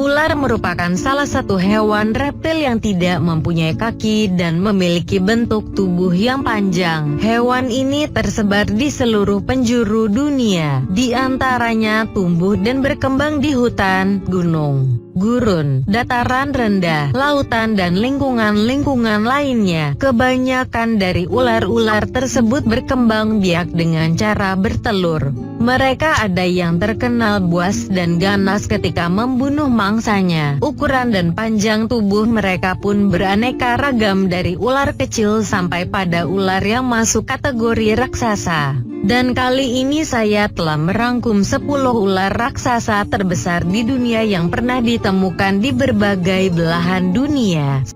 Ular merupakan salah satu hewan reptil yang tidak mempunyai kaki dan memiliki bentuk tubuh yang panjang. Hewan ini tersebar di seluruh penjuru dunia, di antaranya tumbuh dan berkembang di hutan, gunung, gurun, dataran rendah, lautan dan lingkungan-lingkungan lainnya. Kebanyakan dari ular-ular tersebut berkembang biak dengan cara bertelur. Mereka ada yang terkenal buas dan ganas ketika membunuh mangsanya. Ukuran dan panjang tubuh mereka pun beraneka ragam dari ular kecil sampai pada ular yang masuk kategori raksasa. Dan kali ini saya telah merangkum 10 ular raksasa terbesar di dunia yang pernah ditemukan di berbagai belahan dunia.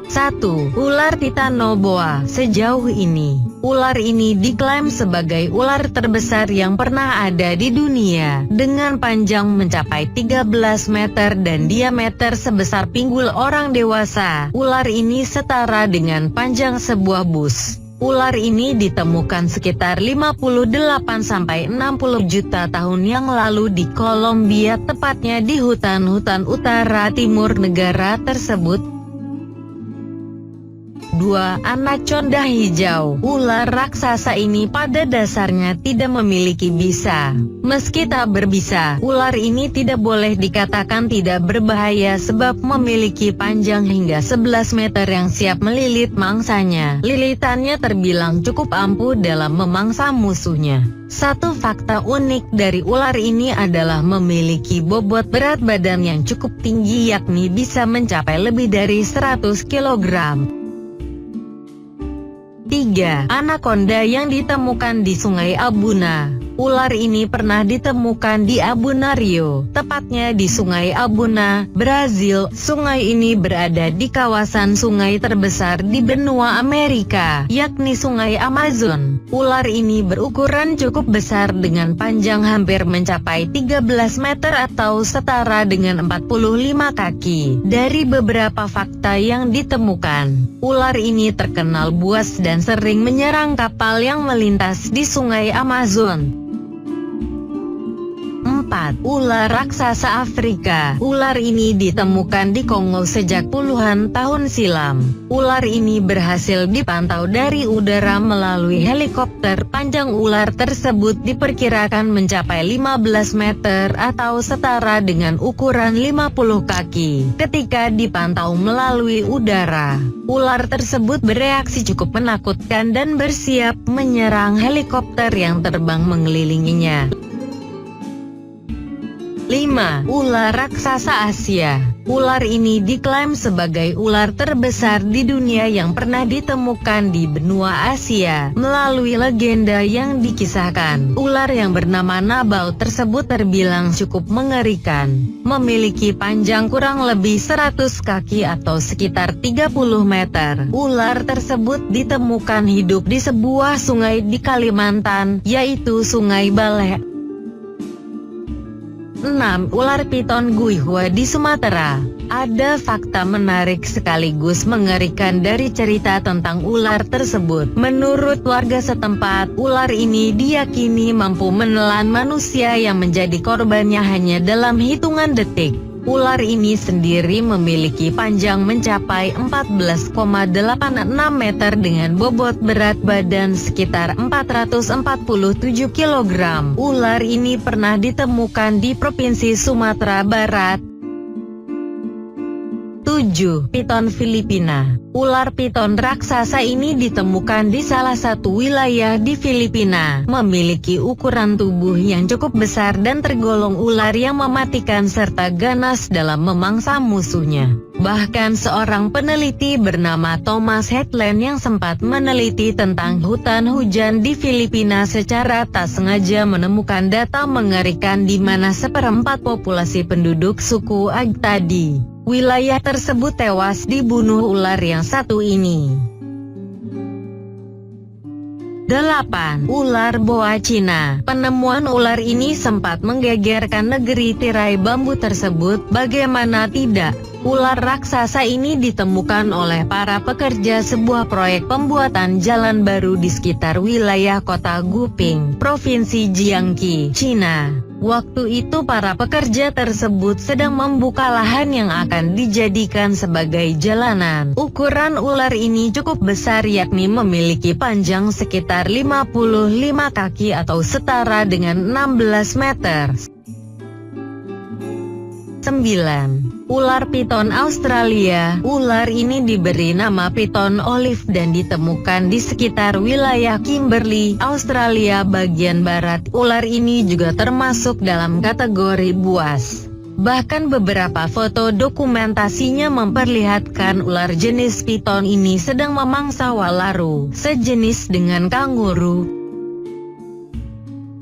1. Ular Titanoboa. Sejauh ini, ular ini diklaim sebagai ular terbesar yang pernah ada di dunia, dengan panjang mencapai 13 meter dan diameter sebesar pinggul orang dewasa. Ular ini setara dengan panjang sebuah bus. Ular ini ditemukan sekitar 58-60 juta tahun yang lalu di Kolombia, tepatnya di hutan-hutan utara timur negara tersebut. 2. Anaconda hijau. Ular raksasa ini pada dasarnya tidak memiliki bisa. Meski tak berbisa, ular ini tidak boleh dikatakan tidak berbahaya sebab memiliki panjang hingga 11 meter yang siap melilit mangsanya. Lilitannya terbilang cukup ampuh dalam memangsa musuhnya. Satu fakta unik dari ular ini adalah memiliki bobot berat badan yang cukup tinggi, yakni bisa mencapai lebih dari 100 kg. 3. Anaconda yang ditemukan di Sungai Abuna. Ular ini pernah ditemukan di Abuna Rio, tepatnya di Sungai Abuna, Brazil. Sungai ini berada di kawasan sungai terbesar di benua Amerika, yakni Sungai Amazon. Ular ini berukuran cukup besar dengan panjang hampir mencapai 13 meter atau setara dengan 45 kaki. Dari beberapa fakta yang ditemukan, ular ini terkenal buas dan sering menyerang kapal yang melintas di Sungai Amazon. 4. Ular raksasa Afrika. Ular ini ditemukan di Kongo sejak puluhan tahun silam. Ular ini berhasil dipantau dari udara melalui helikopter. Panjang ular tersebut diperkirakan mencapai 15 meter atau setara dengan ukuran 50 kaki. Ketika dipantau melalui udara, ular tersebut bereaksi cukup menakutkan dan bersiap menyerang helikopter yang terbang mengelilinginya. 5. Ular raksasa Asia. Ular ini diklaim sebagai ular terbesar di dunia yang pernah ditemukan di benua Asia. Melalui legenda yang dikisahkan, ular yang bernama Nabau tersebut terbilang cukup mengerikan. Memiliki panjang kurang lebih 100 kaki atau sekitar 30 meter. Ular tersebut ditemukan hidup di sebuah sungai di Kalimantan, yaitu Sungai Balek. 6. Ular piton guihua di Sumatera. Ada fakta menarik sekaligus mengerikan dari cerita tentang ular tersebut. Menurut warga setempat, ular ini diyakini mampu menelan manusia yang menjadi korbannya hanya dalam hitungan detik. Ular ini sendiri memiliki panjang mencapai 14,86 meter dengan bobot berat badan sekitar 447 kg. Ular ini pernah ditemukan di Provinsi Sumatera Barat. 7. Piton Filipina. Ular piton raksasa ini ditemukan di salah satu wilayah di Filipina. Memiliki ukuran tubuh yang cukup besar dan tergolong ular yang mematikan serta ganas dalam memangsa musuhnya. Bahkan seorang peneliti bernama Thomas Headland yang sempat meneliti tentang hutan hujan di Filipina secara tak sengaja menemukan data mengerikan di mana seperempat populasi penduduk suku Agtadi wilayah tersebut tewas dibunuh ular yang satu ini. 8. Ular boa Cina. Penemuan ular ini sempat menggegerkan negeri tirai bambu tersebut. Bagaimana tidak, ular raksasa ini ditemukan oleh para pekerja sebuah proyek pembuatan jalan baru di sekitar wilayah kota Guping, Provinsi Jiangxi, Cina. Waktu itu para pekerja tersebut sedang membuka lahan yang akan dijadikan sebagai jalanan. Ukuran ular ini cukup besar, yakni memiliki panjang sekitar 55 kaki atau setara dengan 16 meter. 9. Ular piton Australia. Ular ini diberi nama piton olive dan ditemukan di sekitar wilayah Kimberley, Australia bagian barat. Ular ini juga termasuk dalam kategori buas. Bahkan beberapa foto dokumentasinya memperlihatkan ular jenis piton ini sedang memangsa walaru, sejenis dengan kanguru.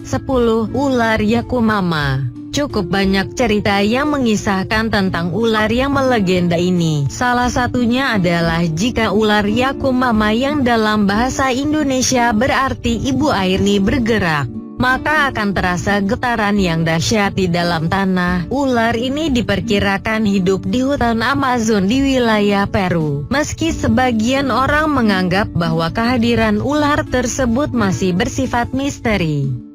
10. Ular Yakumama. Cukup banyak cerita yang mengisahkan tentang ular yang melegenda ini. Salah satunya adalah jika ular Yakumama, yang dalam bahasa Indonesia berarti ibu air ini bergerak, maka akan terasa getaran yang dahsyat di dalam tanah. Ular ini diperkirakan hidup di hutan Amazon di wilayah Peru. Meski sebagian orang menganggap bahwa kehadiran ular tersebut masih bersifat misteri.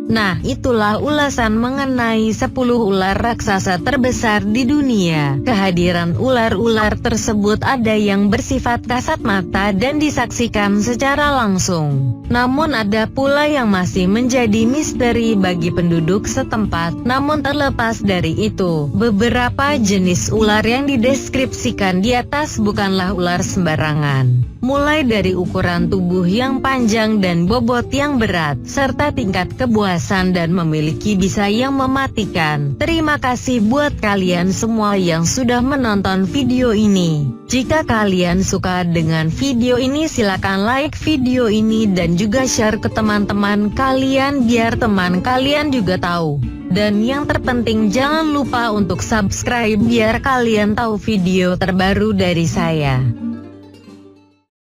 Nah, itulah ulasan mengenai 10 ular raksasa terbesar di dunia. Kehadiran ular-ular tersebut ada yang bersifat kasat mata dan disaksikan secara langsung. Namun ada pula yang masih menjadi misteri bagi penduduk setempat. Namun terlepas dari itu, beberapa jenis ular yang dideskripsikan di atas bukanlah ular sembarangan. Mulai dari ukuran tubuh yang panjang dan bobot yang berat, serta tingkat kebuasan dan memiliki bisa yang mematikan. Terima kasih buat kalian semua yang sudah menonton video ini. Jika kalian suka dengan video ini, silakan like video ini dan juga share ke teman-teman kalian biar teman kalian juga tahu. Dan yang terpenting jangan lupa untuk subscribe biar kalian tahu video terbaru dari saya.